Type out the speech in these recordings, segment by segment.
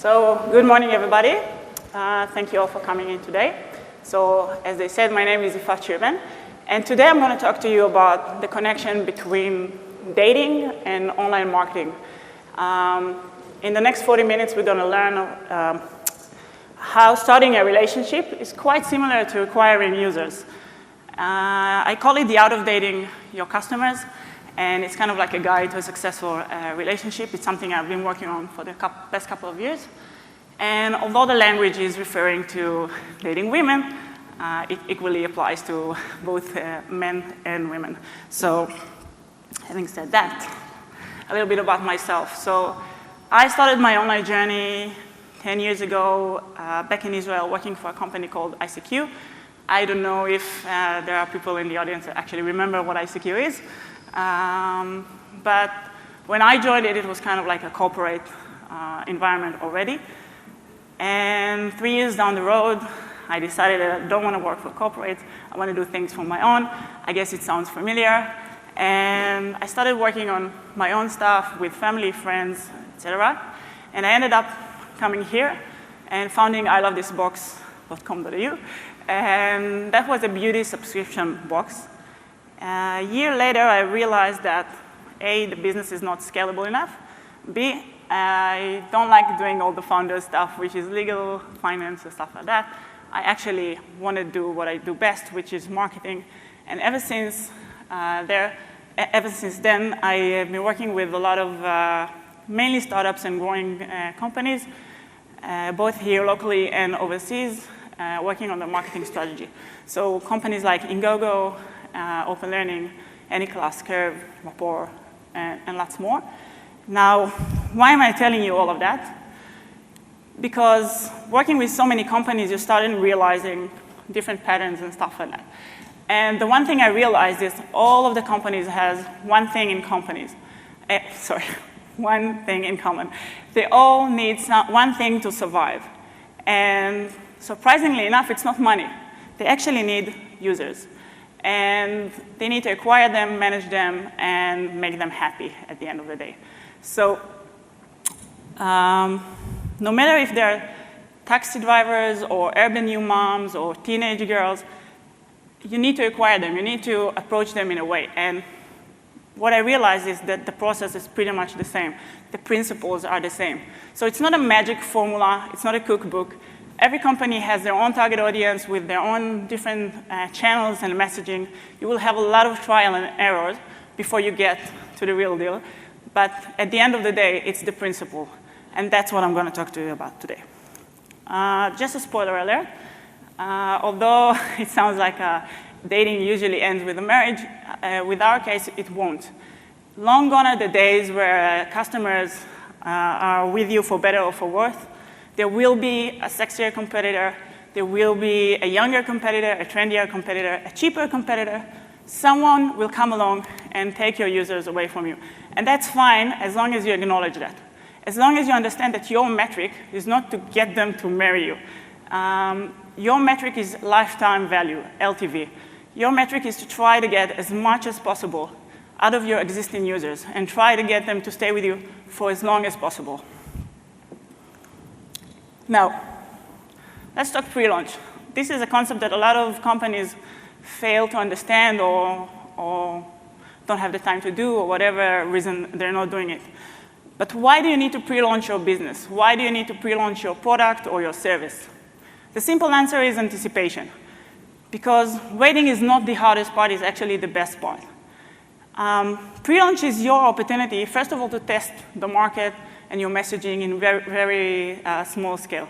So good morning, everybody. Thank you all for coming in today. So as they said, my name is Ifat Shirben, and today I'm going to talk to you about the connection between dating and online marketing. In the next 40 minutes, we're going to learn how starting a relationship is quite similar to acquiring users. I call it the art of dating your customers, and it's kind of like a guide to a successful relationship. It's something I've been working on for the past couple of years. And although the language is referring to dating women, it equally applies to both men and women. So having said that, a little bit about myself. So I started my online journey 10 years ago back in Israel working for a company called ICQ. I don't know if there are people in the audience that actually remember what ICQ is. But when I joined it, it was kind of like a corporate environment already. And 3 years down the road, I decided that I don't want to work for corporates. I want to do things for my own. I guess it sounds familiar. And I started working on my own stuff with family, friends, etc. And I ended up coming here and founding ilovethisbox.com.au. And that was a beauty subscription box. A year later, I realized that A, the business is not scalable enough. B, I don't like doing all the founder stuff, which is legal, finance, and stuff like that. I actually want to do what I do best, which is marketing. And ever since then, I have been working with a lot of mainly startups and growing companies, both here locally and overseas, working on the marketing strategy. So companies like Ingogo, Open Learning, Anyclass, Curve, Rapport, and lots more. Now, why am I telling you all of that? Because working with so many companies, you start realizing different patterns and stuff like that. And the one thing I realized is all of the companies has one thing in common. They all need one thing to survive. And surprisingly enough, it's not money. They actually need users. And they need to acquire them, manage them, and make them happy at the end of the day. So no matter if they're taxi drivers or urban new moms or teenage girls, you need to acquire them. You need to approach them in a way. And what I realized is that the process is pretty much the same. The principles are the same. So it's not a magic formula. It's not a cookbook. Every company has their own target audience with their own different channels and messaging. You will have a lot of trial and errors before you get to the real deal. But at the end of the day, it's the principle. And that's what I'm going to talk to you about today. Just a spoiler alert. Although it sounds like dating usually ends with a marriage, with our case, it won't. Long gone are the days where customers are with you for better or for worse. There will be a sexier competitor. There will be a younger competitor, a trendier competitor, a cheaper competitor. Someone will come along and take your users away from you. And that's fine as long as you acknowledge that. As long as you understand that your metric is not to get them to marry you. Your metric is lifetime value, LTV. Your metric is to try to get as much as possible out of your existing users and try to get them to stay with you for as long as possible. Now, let's talk pre-launch. This is a concept that a lot of companies fail to understand or don't have the time to do, or whatever reason they're not doing it. But why do you need to pre-launch your business? Why do you need to pre-launch your product or your service? The simple answer is anticipation. Because waiting is not the hardest part, it's actually the best part. Pre-launch is your opportunity, first of all, to test the market and your messaging in very, very small scale.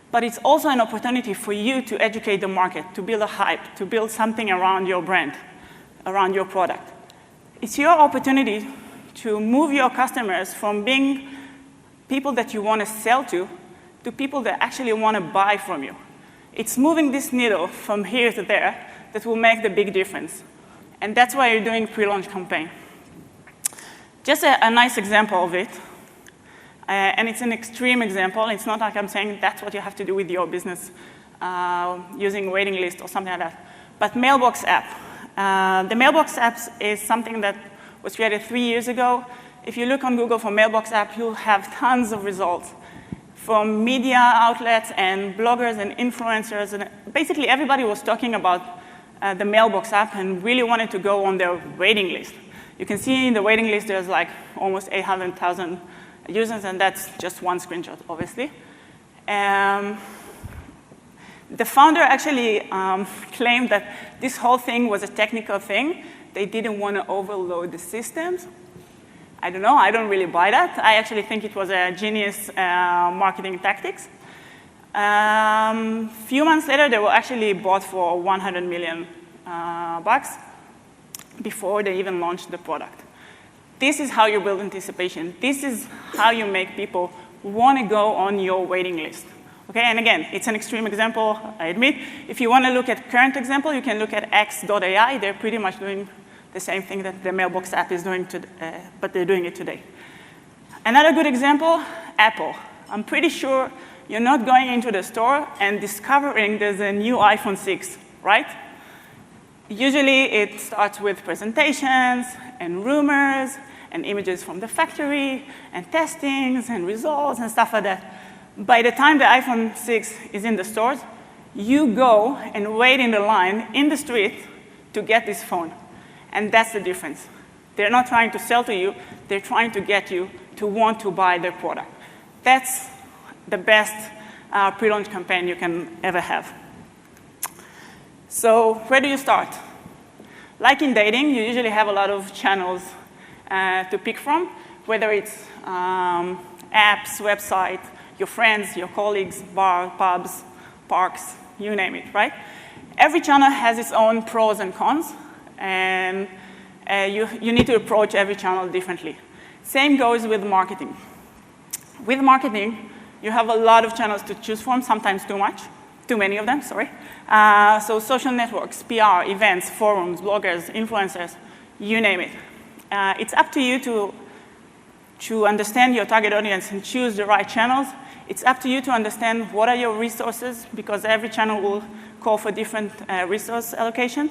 But it's also an opportunity for you to educate the market, to build a hype, to build something around your brand, around your product. It's your opportunity to move your customers from being people that you want to sell to people that actually want to buy from you. It's moving this needle from here to there that will make the big difference. And that's why you're doing pre-launch campaign. Just a nice example of it. And it's an extreme example. It's not like I'm saying that's what you have to do with your business using waiting list or something like that. But Mailbox App. The Mailbox App is something that was created 3 years ago. If you look on Google for Mailbox App, you'll have tons of results. from media outlets and bloggers and influencers. And basically, everybody was talking about the Mailbox app and really wanted to go on their waiting list. You can see in the waiting list there's like almost 800,000 users, and that's just one screenshot, obviously. The founder actually claimed that this whole thing was a technical thing. They didn't want to overload the systems. I don't know. I don't really buy that. I actually think it was a genius marketing tactics. Few months later, they were actually bought for $100 million bucks before they even launched the product. This is how you build anticipation. This is how you make people want to go on your waiting list. Okay, and again, it's an extreme example, I admit. If you want to look at current example, you can look at X.ai. They're pretty much doing the same thing that the Mailbox app is doing, but they're doing it today. Another good example, Apple. I'm pretty sure you're not going into the store and discovering there's a new iPhone 6, right? Usually it starts with presentations and rumors and images from the factory and testings and results and stuff like that. By the time the iPhone 6 is in the stores, you go and wait in the line in the street to get this phone. And that's the difference. They're not trying to sell to you. They're trying to get you to want to buy their product. That's the best pre-launch campaign you can ever have. So where do you start? Like in dating, you usually have a lot of channels to pick from, whether it's apps, website, your friends, your colleagues, bars, pubs, parks, you name it, right? Every channel has its own pros and cons, and you need to approach every channel differently. Same goes with marketing. With marketing, you have a lot of channels to choose from, sometimes too many of them, sorry. So social networks, PR, events, forums, bloggers, influencers, you name it. It's up to you to understand your target audience and choose the right channels. It's up to you to understand what are your resources, because every channel will call for different resource allocation.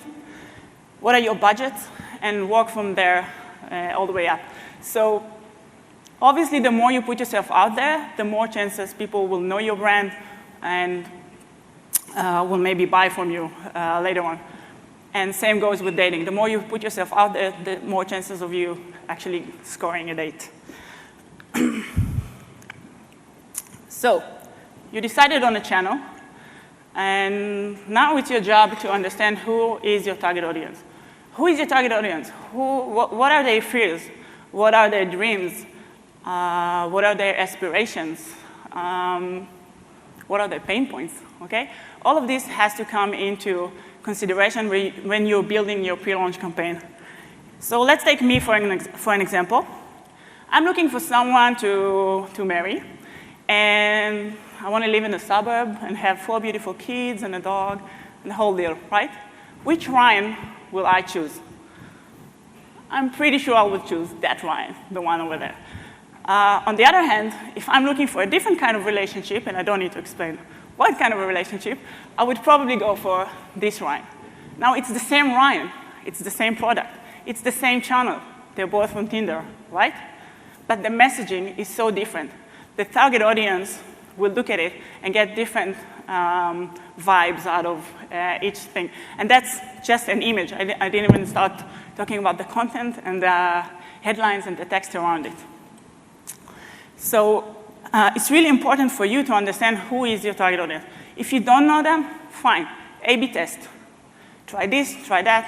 What are your budgets, and work from there all the way up. So obviously, the more you put yourself out there, the more chances people will know your brand and will maybe buy from you later on. And same goes with dating. The more you put yourself out there, the more chances of you actually scoring a date. So you decided on a channel, and now it's your job to understand who is your target audience. Who is your target audience? What are their fears? What are their dreams? What are their aspirations? What are their pain points? Okay? All of this has to come into consideration when you're building your pre-launch campaign. So let's take me for an example. I'm looking for someone to marry, and I want to live in a suburb and have 4 beautiful kids and a dog and the whole deal, right? Which Ryan will I choose? I'm pretty sure I would choose that Ryan, the one over there. On the other hand, if I'm looking for a different kind of relationship, and I don't need to explain what kind of a relationship, I would probably go for this Ryan. Now, it's the same Ryan. It's the same product. It's the same channel. They're both from Tinder, right? But the messaging is so different. The target audience will look at it and get different vibes out of each thing. And that's just an image. I didn't even start talking about the content and the headlines and the text around it. So it's really important for you to understand who is your target audience. If you don't know them, fine. A/B test. Try this, try that.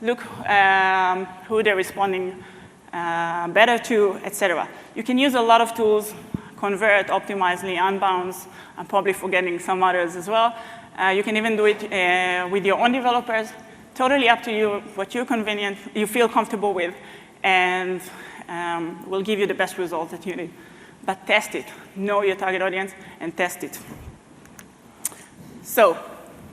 Look who they're responding better to, etc. You can use a lot of tools, Convert, Optimizely, Unbounce. I'm probably forgetting some others as well. You can even do it with your own developers. Totally up to you, what you feel comfortable with, and will give you the best results that you need. But test it. Know your target audience and test it. So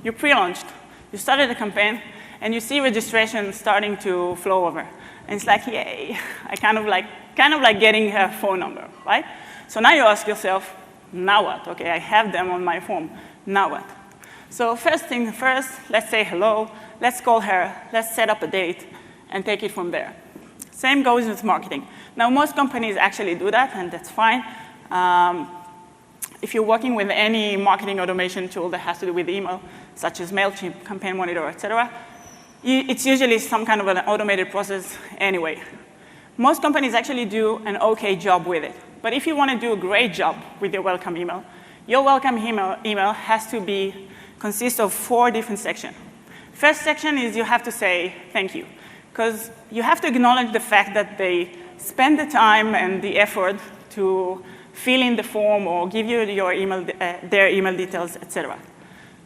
you pre-launched. You started the campaign, and you see registration starting to flow over. And it's like, yay, I kind of like getting her phone number, right? So now you ask yourself, now what? Okay, I have them on my phone. Now what? So first thing first, let's say hello. Let's call her. Let's set up a date and take it from there. Same goes with marketing. Now, most companies actually do that, and that's fine. if you're working with any marketing automation tool that has to do with email, such as MailChimp, Campaign Monitor, et cetera, it's usually some kind of an automated process anyway. Most companies actually do an OK job with it. But if you want to do a great job with your welcome email has to consist of 4 different sections. First section is you have to say thank you, because you have to acknowledge the fact that they spend the time and the effort to fill in the form or give you your email, their email details, et cetera.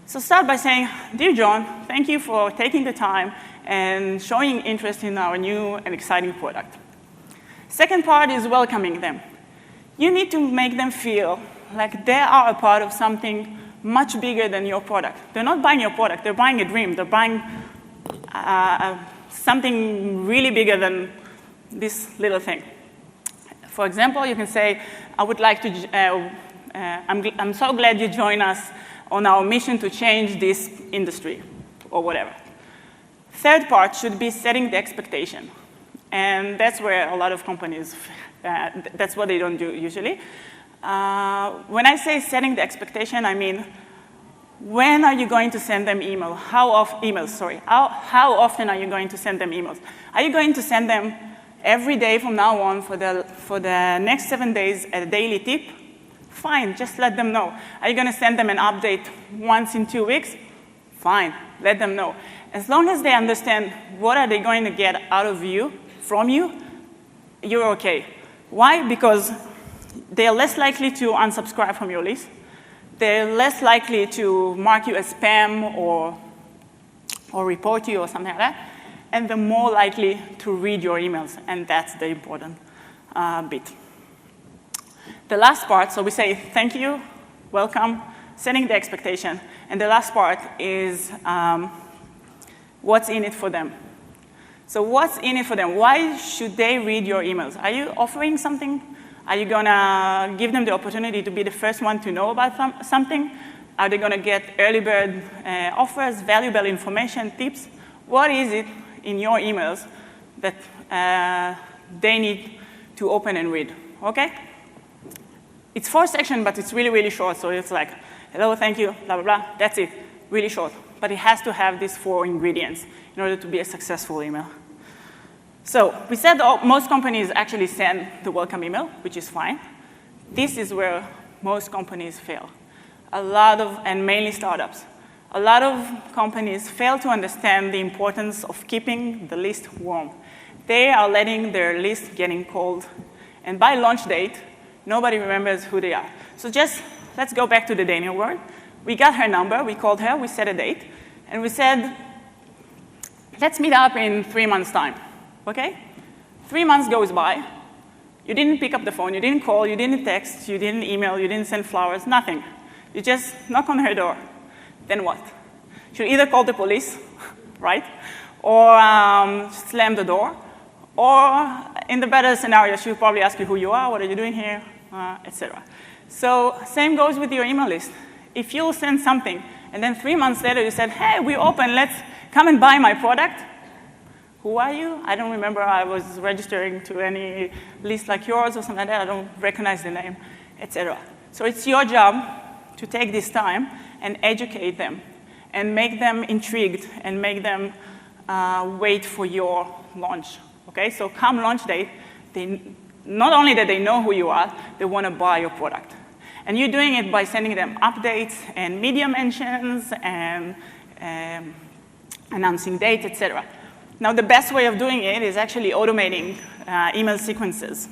So start by saying, dear John, thank you for taking the time and showing interest in our new and exciting product. Second part is welcoming them. You need to make them feel like they are a part of something much bigger than your product. They're not buying your product, they're buying a dream. They're buying something really bigger than this little thing. For example, you can say, I would like to, I'm so glad you joined us on our mission to change this industry, or whatever. Third part should be setting the expectation. And that's where a lot of companies, that's what they don't do usually. When I say setting the expectation, I mean, when are you going to send them email? How often are you going to send them emails? Are you going to send them every day from now on for the next 7 days a daily tip? Fine, just let them know. Are you going to send them an update once in 2 weeks? Fine, let them know. As long as they understand what are they going to get out of you, from you, you're okay. Why? Because they're less likely to unsubscribe from your list. They're less likely to mark you as spam or report you or something like that. And they're more likely to read your emails. And that's the important bit. The last part, so we say thank you, welcome, setting the expectation. And the last part is what's in it for them. So what's in it for them? Why should they read your emails? Are you offering something? Are you going to give them the opportunity to be the first one to know about something? Are they going to get early bird offers, valuable information, tips? What is it in your emails that they need to open and read? OK? It's 4 sections, but it's really, really short. So it's like, hello, thank you, blah, blah, blah. That's it. Really short. But it has to have these 4 ingredients in order to be a successful email. So we said most companies actually send the welcome email, which is fine. This is where most companies fail. And mainly startups. A lot of companies fail to understand the importance of keeping the list warm. They are letting their list getting cold. And by launch date, nobody remembers who they are. So let's go back to the Daniel word. We got her number, we called her, we set a date, and we said, let's meet up in 3 months' time. OK? 3 months goes by. You didn't pick up the phone. You didn't call. You didn't text. You didn't email. You didn't send flowers. Nothing. You just knock on her door. Then what? She'll either call the police, right? Or slam the door. Or in the better scenario, she'll probably ask you who you are, what are you doing here, etc. So same goes with your email list. If you'll send something, and then 3 months later you said, hey, we're open. Let's come and buy my product. Who are you? I don't remember I was registering to any list like yours or something like that. I don't recognize the name, etc. So it's your job to take this time and educate them and make them intrigued and make them wait for your launch. Okay? So come launch date, not only that they know who you are, they want to buy your product. And you're doing it by sending them updates and media mentions and announcing dates, etc. Now, the best way of doing it is actually automating email sequences.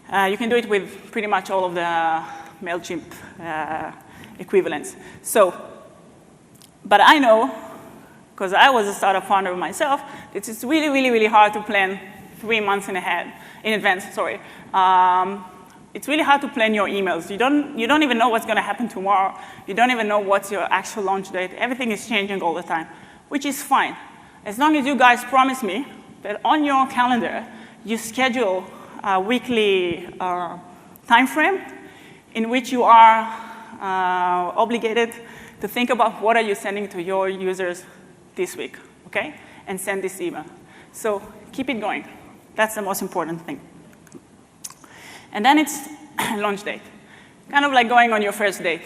You can do it with pretty much all of the MailChimp equivalents. But I know, because I was a startup founder myself, that it's really, really, really hard to plan 3 months in advance. It's really hard to plan your emails. You don't even know what's going to happen tomorrow. You don't even know what's your actual launch date. Everything is changing all the time, which is fine. As long as you guys promise me that on your calendar, you schedule a weekly time frame in which you are obligated to think about what are you sending to your users this week, okay? And send this email. So keep it going. That's the most important thing. And then it's launch date. kind of like going on your first date.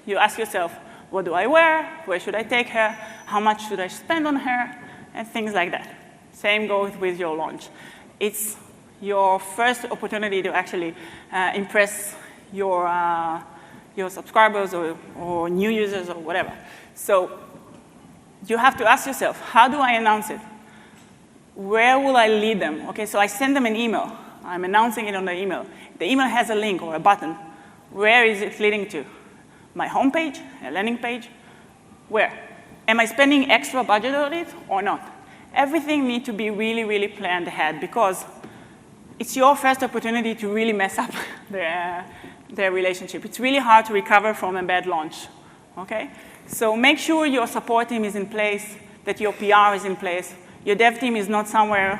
You ask yourself, what do I wear? Where should I take her? How much should I spend on her? And things like that. Same goes with your launch. It's your first opportunity to actually impress your subscribers or new users or whatever. So you have to ask yourself, how do I announce it? Where will I lead them? Okay, so I send them an email. I'm announcing it on the email. The email has a link or a button. Where is it leading to? My homepage, a landing page? Where? Am I spending extra budget on it or not? Everything needs to be really, really planned ahead because it's your first opportunity to really mess up their relationship. It's really hard to recover from a bad launch, okay? So make sure your support team is in place, that your PR is in place. Your dev team is not somewhere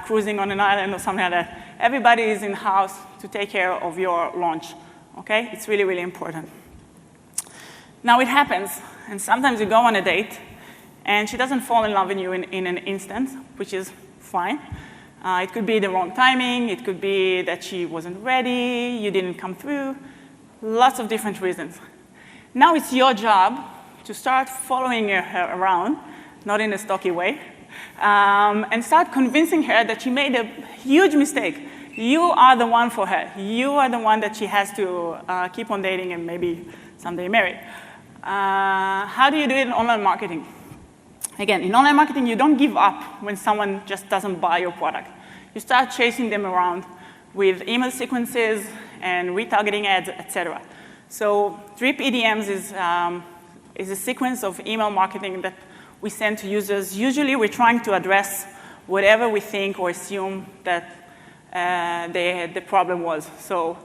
cruising on an island or something like that. Everybody is in-house to take care of your launch, okay? It's really, really important. Now it happens, and sometimes you go on a date, and she doesn't fall in love with you in an instant, which is fine. It could be the wrong timing. It could be that she wasn't ready. You didn't come through. Lots of different reasons. Now it's your job to start following her around, not in a stalky way, and start convincing her that she made a huge mistake. You are the one for her. You are the one that she has to keep on dating and maybe someday marry. How do you do it in online marketing? Again, in online marketing, you don't give up when someone just doesn't buy your product. You start chasing them around with email sequences and retargeting ads, etc. So drip EDMs is a sequence of email marketing that we send to users. Usually, we're trying to address whatever we think or assume that the problem was. So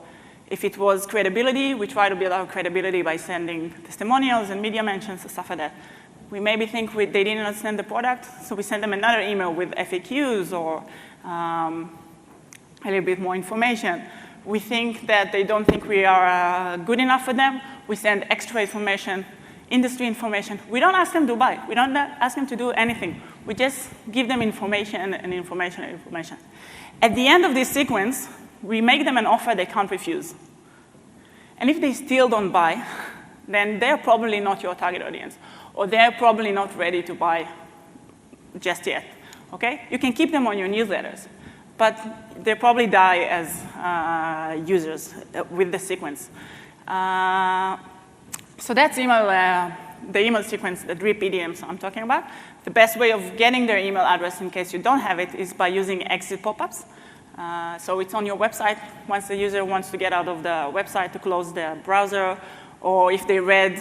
if it was credibility, we try to build our credibility by sending testimonials and media mentions and stuff like that. We maybe think they didn't understand the product, so we send them another email with FAQs or a little bit more information. We think that they don't think we are good enough for them. We send extra information, industry information. We don't ask them to buy. We don't ask them to do anything. We just give them information and information and information. At the end of this sequence, we make them an offer they can't refuse. And if they still don't buy, then they're probably not your target audience, or they're probably not ready to buy just yet, okay? You can keep them on your newsletters, but they probably die as users with the sequence. So that's the email sequence, the drip EDMs I'm talking about. The best way of getting their email address in case you don't have it is by using exit pop-ups. So it's on your website. Once the user wants to get out of the website to close the browser, or if they read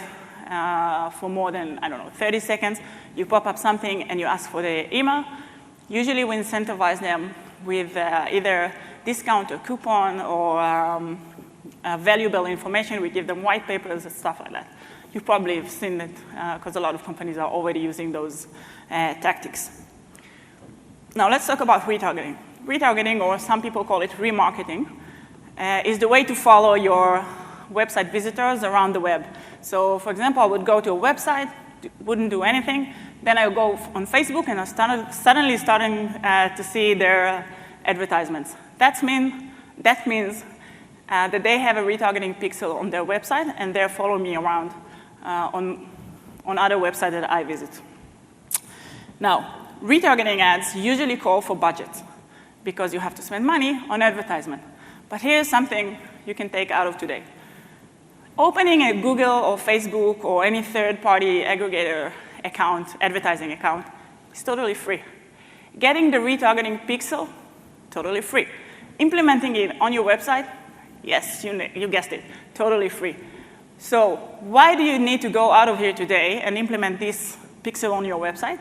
for more than, 30 seconds, you pop up something and you ask for the email. Usually we incentivize them with either discount or coupon or valuable information. We give them white papers and stuff like that. You probably have seen it because a lot of companies are already using those tactics. Now let's talk about retargeting. Retargeting, or some people call it remarketing, is the way to follow your website visitors around the web. So for example, I would go to a website, wouldn't do anything, then I would go on Facebook and I'm suddenly starting to see their advertisements. That means that they have a retargeting pixel on their website and they're following me around on other websites that I visit. Now, retargeting ads usually call for budget because you have to spend money on advertisement. But here's something you can take out of today. Opening a Google or Facebook or any third-party aggregator account, advertising account, is totally free. Getting the retargeting pixel, totally free. Implementing it on your website, yes, you guessed it, totally free. So why do you need to go out of here today and implement this pixel on your website?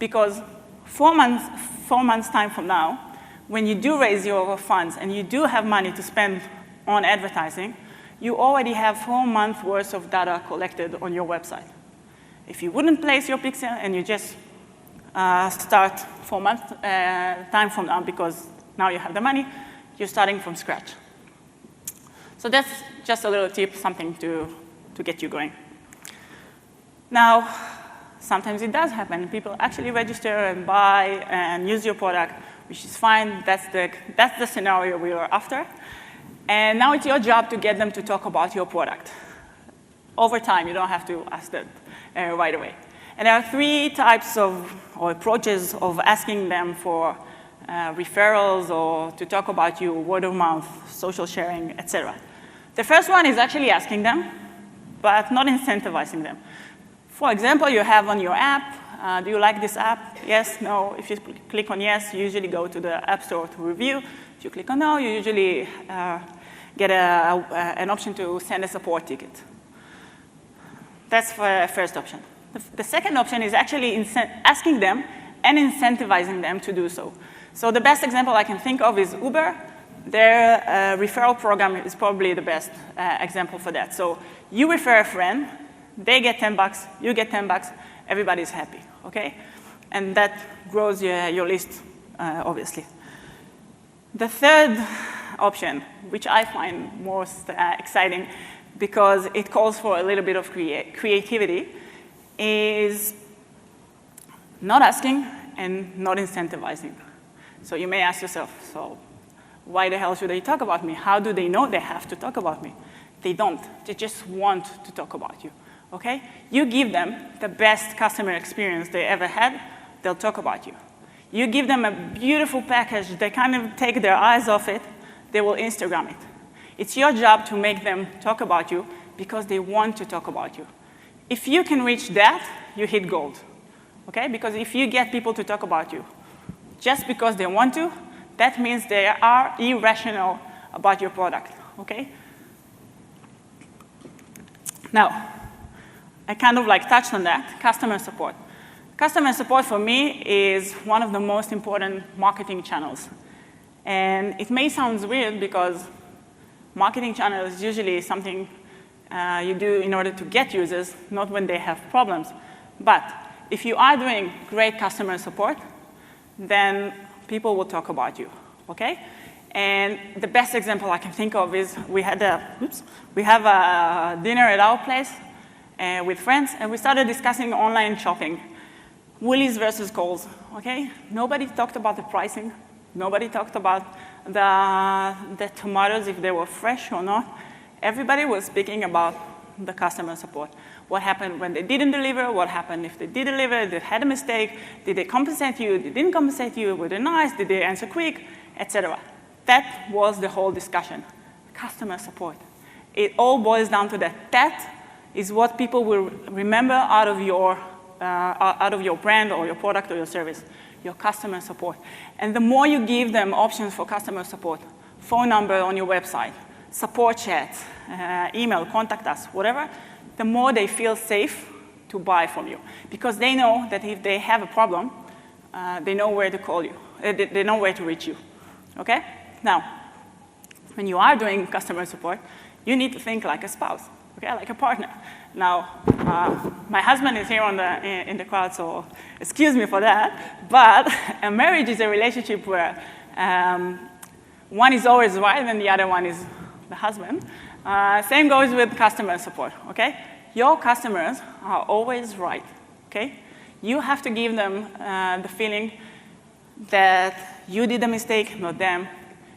Because 4 months time from now, when you do raise your funds and you do have money to spend on advertising, you already have 4 months worth of data collected on your website. If you wouldn't place your pixel and you just start 4 months time from now because now you have the money, you're starting from scratch. So that's just a little tip, something to get you going. Now, sometimes it does happen. People actually register and buy and use your product, which is fine. That's the scenario we were after. And now it's your job to get them to talk about your product. Over time, you don't have to ask that right away. And there are 3 types of, or approaches of asking them for referrals or to talk about you, word of mouth, social sharing, etc. The first one is actually asking them, but not incentivizing them. For example, you have on your app, do you like this app? Yes, no. If you click on yes, you usually go to the App Store to review. If you click on no, you usually get an option to send a support ticket. That's the first option. The second option is actually asking them and incentivizing them to do so. So the best example I can think of is Uber. Their referral program is probably the best example for that. So you refer a friend, they get $10, you get $10, everybody's happy, okay? And that grows your list, obviously. The third option, which I find most exciting because it calls for a little bit of creativity, is not asking and not incentivizing. So you may ask yourself, so why the hell should they talk about me? How do they know they have to talk about me? They don't. They just want to talk about you, okay? You give them the best customer experience they ever had, they'll talk about you. You give them a beautiful package, they kind of take their eyes off it, they will Instagram it. It's your job to make them talk about you because they want to talk about you. If you can reach that, you hit gold, okay? Because if you get people to talk about you just because they want to, that means they are irrational about your product, okay? Now, I kind of touched on that, customer support. Customer support for me is one of the most important marketing channels. And it may sound weird because marketing channel is usually something you do in order to get users, not when they have problems. But if you are doing great customer support, then people will talk about you, okay? And the best example I can think of is we have a dinner at our place with friends, and we started discussing online shopping, Woolies versus Kohl's, okay? Nobody talked about the pricing. Nobody talked about the tomatoes, if they were fresh or not. Everybody was speaking about the customer support. What happened when they didn't deliver? What happened if they did deliver? They had a mistake? Did they compensate you? They didn't compensate you? Were they nice? Did they answer quick? Etc. That was the whole discussion. Customer support. It all boils down to that. That is what people will remember out of your brand or your product or your service, your customer support. And the more you give them options for customer support, phone number on your website, support chat, email, contact us, whatever, the more they feel safe to buy from you. Because they know that if they have a problem, they know where to call you. They know where to reach you, okay? Now, when you are doing customer support, you need to think like a spouse, okay, like a partner. Now, my husband is here in the crowd, so excuse me for that. But a marriage is a relationship where one is always right and the other one is the husband. Same goes with customer support, okay? Your customers are always right, okay? You have to give them the feeling that you did the mistake, not them.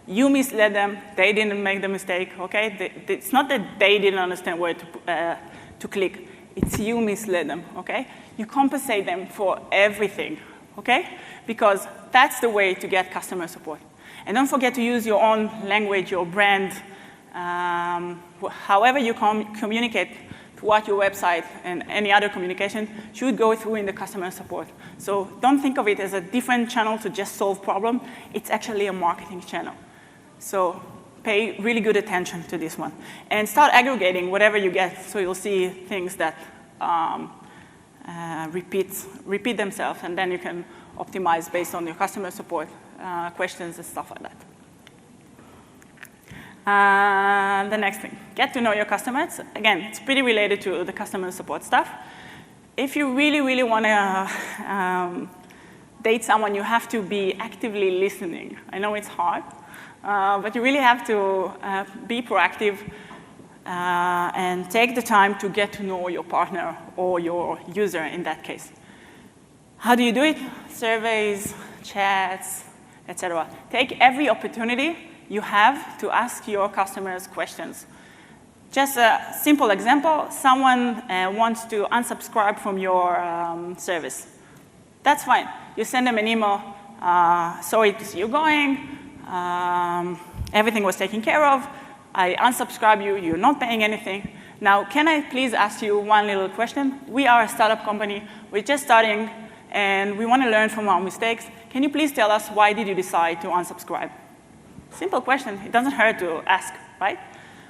You misled them, they didn't make the mistake, okay? It's not that they didn't understand where to click. It's you misled them, okay? You compensate them for everything, okay? Because that's the way to get customer support. And don't forget to use your own language, your brand, however you communicate throughout your website and any other communication should go through in the customer support. So don't think of it as a different channel to just solve problem. It's actually a marketing channel. So pay really good attention to this one. And start aggregating whatever you get so you'll see things that repeat themselves, and then you can optimize based on your customer support questions and stuff like that. The next thing, get to know your customers. Again, it's pretty related to the customer support stuff. If you really, really want to date someone, you have to be actively listening. I know it's hard, but you really have to be proactive and take the time to get to know your partner or your user in that case. How do you do it? Surveys, chats, etc. Take every opportunity you have to ask your customers questions. Just a simple example, someone wants to unsubscribe from your service. That's fine. You send them an email, sorry to see you going, everything was taken care of, I unsubscribe you, you're not paying anything. Now, can I please ask you one little question? We are a startup company, we're just starting, and we want to learn from our mistakes. Can you please tell us why did you decide to unsubscribe? Simple question, it doesn't hurt to ask, right?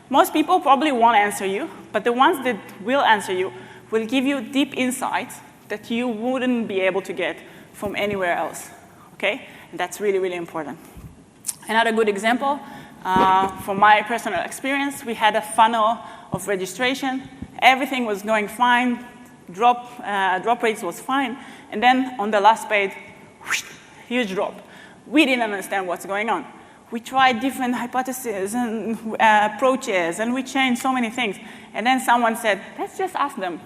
Most people probably won't answer you, but the ones that will answer you will give you deep insights that you wouldn't be able to get from anywhere else, okay? And that's really, really important. Another good example, from my personal experience, we had a funnel of registration. Everything was going fine, drop rates was fine, and then on the last page, whoosh, huge drop. We didn't understand what's going on. We tried different hypotheses and approaches, and we changed so many things. And then someone said, let's just ask them.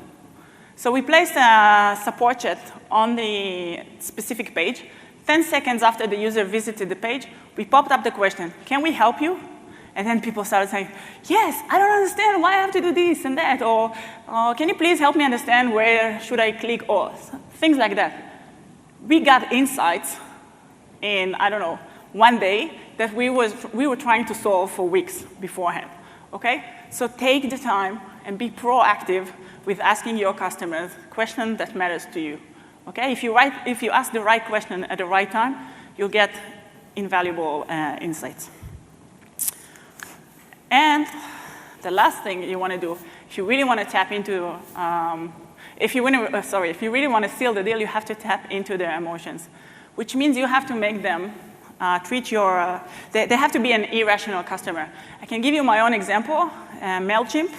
So we placed a support chat on the specific page. 10 seconds after the user visited the page, we popped up the question, can we help you? And then people started saying, yes, I don't understand why I have to do this and that, or can you please help me understand where should I click, or things like that. We got insights in, I don't know, one day that we were trying to solve for weeks beforehand, okay? So take the time and be proactive with asking your customers questions that matters to you, okay? If you ask the right question at the right time, you'll get invaluable insights. And the last thing you want to do, if you really want to tap into, if you really want to seal the deal, you have to tap into their emotions, which means you have to make them they have to be an irrational customer. I can give you my own example, MailChimp.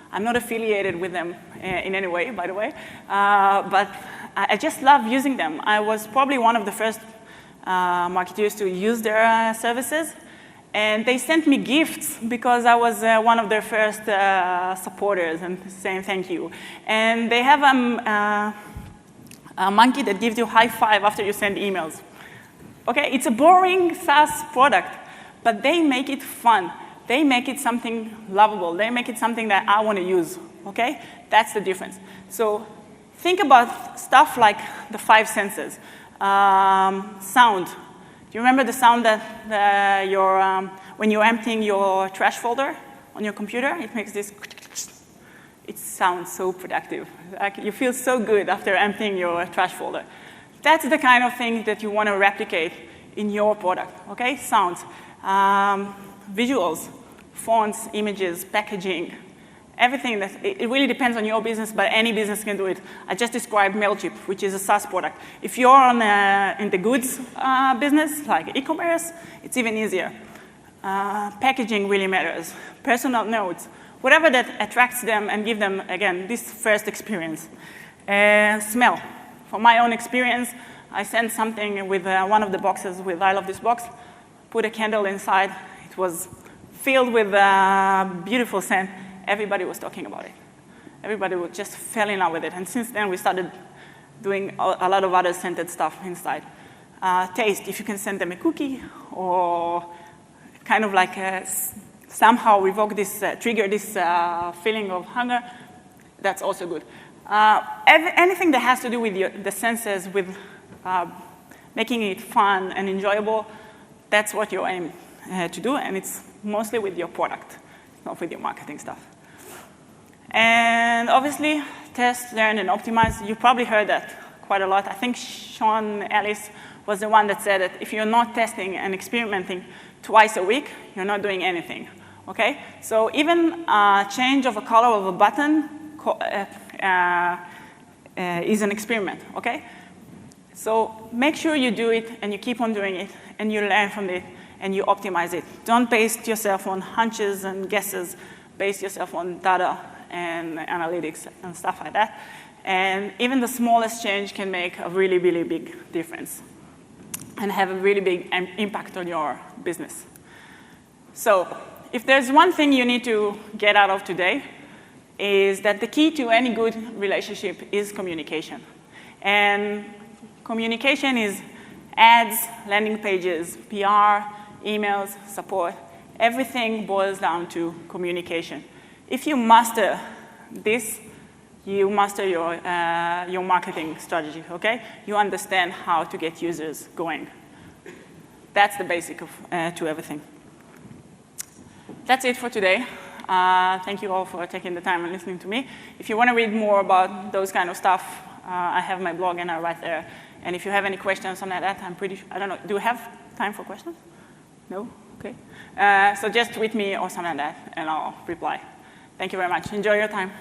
I'm not affiliated with them in any way, by the way, but I just love using them. I was probably one of the first marketeers to use their services, and they sent me gifts because I was one of their first supporters and saying thank you. And they have a monkey that gives you a high five after you send emails. Okay, it's a boring SaaS product, but they make it fun. They make it something lovable. They make it something that I want to use, okay? That's the difference. So think about stuff like the 5 senses. Sound. Do you remember the sound that when you're emptying your trash folder on your computer? It makes this, it sounds so productive. Like you feel so good after emptying your trash folder. That's the kind of thing that you want to replicate in your product, okay? Sounds, visuals, fonts, images, packaging, everything. It really depends on your business, but any business can do it. I just described Mailchimp, which is a SaaS product. If you're in the goods business, like e-commerce, it's even easier. Packaging really matters. Personal notes, whatever that attracts them and give them, again, this first experience. Smell. From my own experience, I sent something with one of the boxes with I love this box, put a candle inside. It was filled with beautiful scent. Everybody was talking about it. Everybody just fell in love with it. And since then, we started doing a lot of other scented stuff inside. Taste, if you can send them a cookie or kind of like somehow revoke this, trigger this feeling of hunger, that's also good. Anything that has to do with the senses, with making it fun and enjoyable, that's what you aim to do, and it's mostly with your product, not with your marketing stuff. And obviously, test, learn, and optimize. You probably heard that quite a lot. I think Sean Ellis was the one that said that if you're not testing and experimenting twice a week, you're not doing anything, okay? So even change of a color of a button is an experiment, okay? So make sure you do it and you keep on doing it and you learn from it and you optimize it. Don't base yourself on hunches and guesses. Base yourself on data and analytics and stuff like that. And even the smallest change can make a really, really big difference and have a really big impact on your business. So if there's one thing you need to get out of today, is that the key to any good relationship is communication. And communication is ads, landing pages, PR, emails, support. Everything boils down to communication. If you master this, you master your marketing strategy, okay? You understand how to get users going. That's the basic to everything. That's it for today. Thank you all for taking the time and listening to me. If you want to read more about those kind of stuff, I have my blog and I write there. And if you have any questions on that, I don't know, do we have time for questions? No? Okay. So just tweet me or something like that, and I'll reply. Thank you very much. Enjoy your time.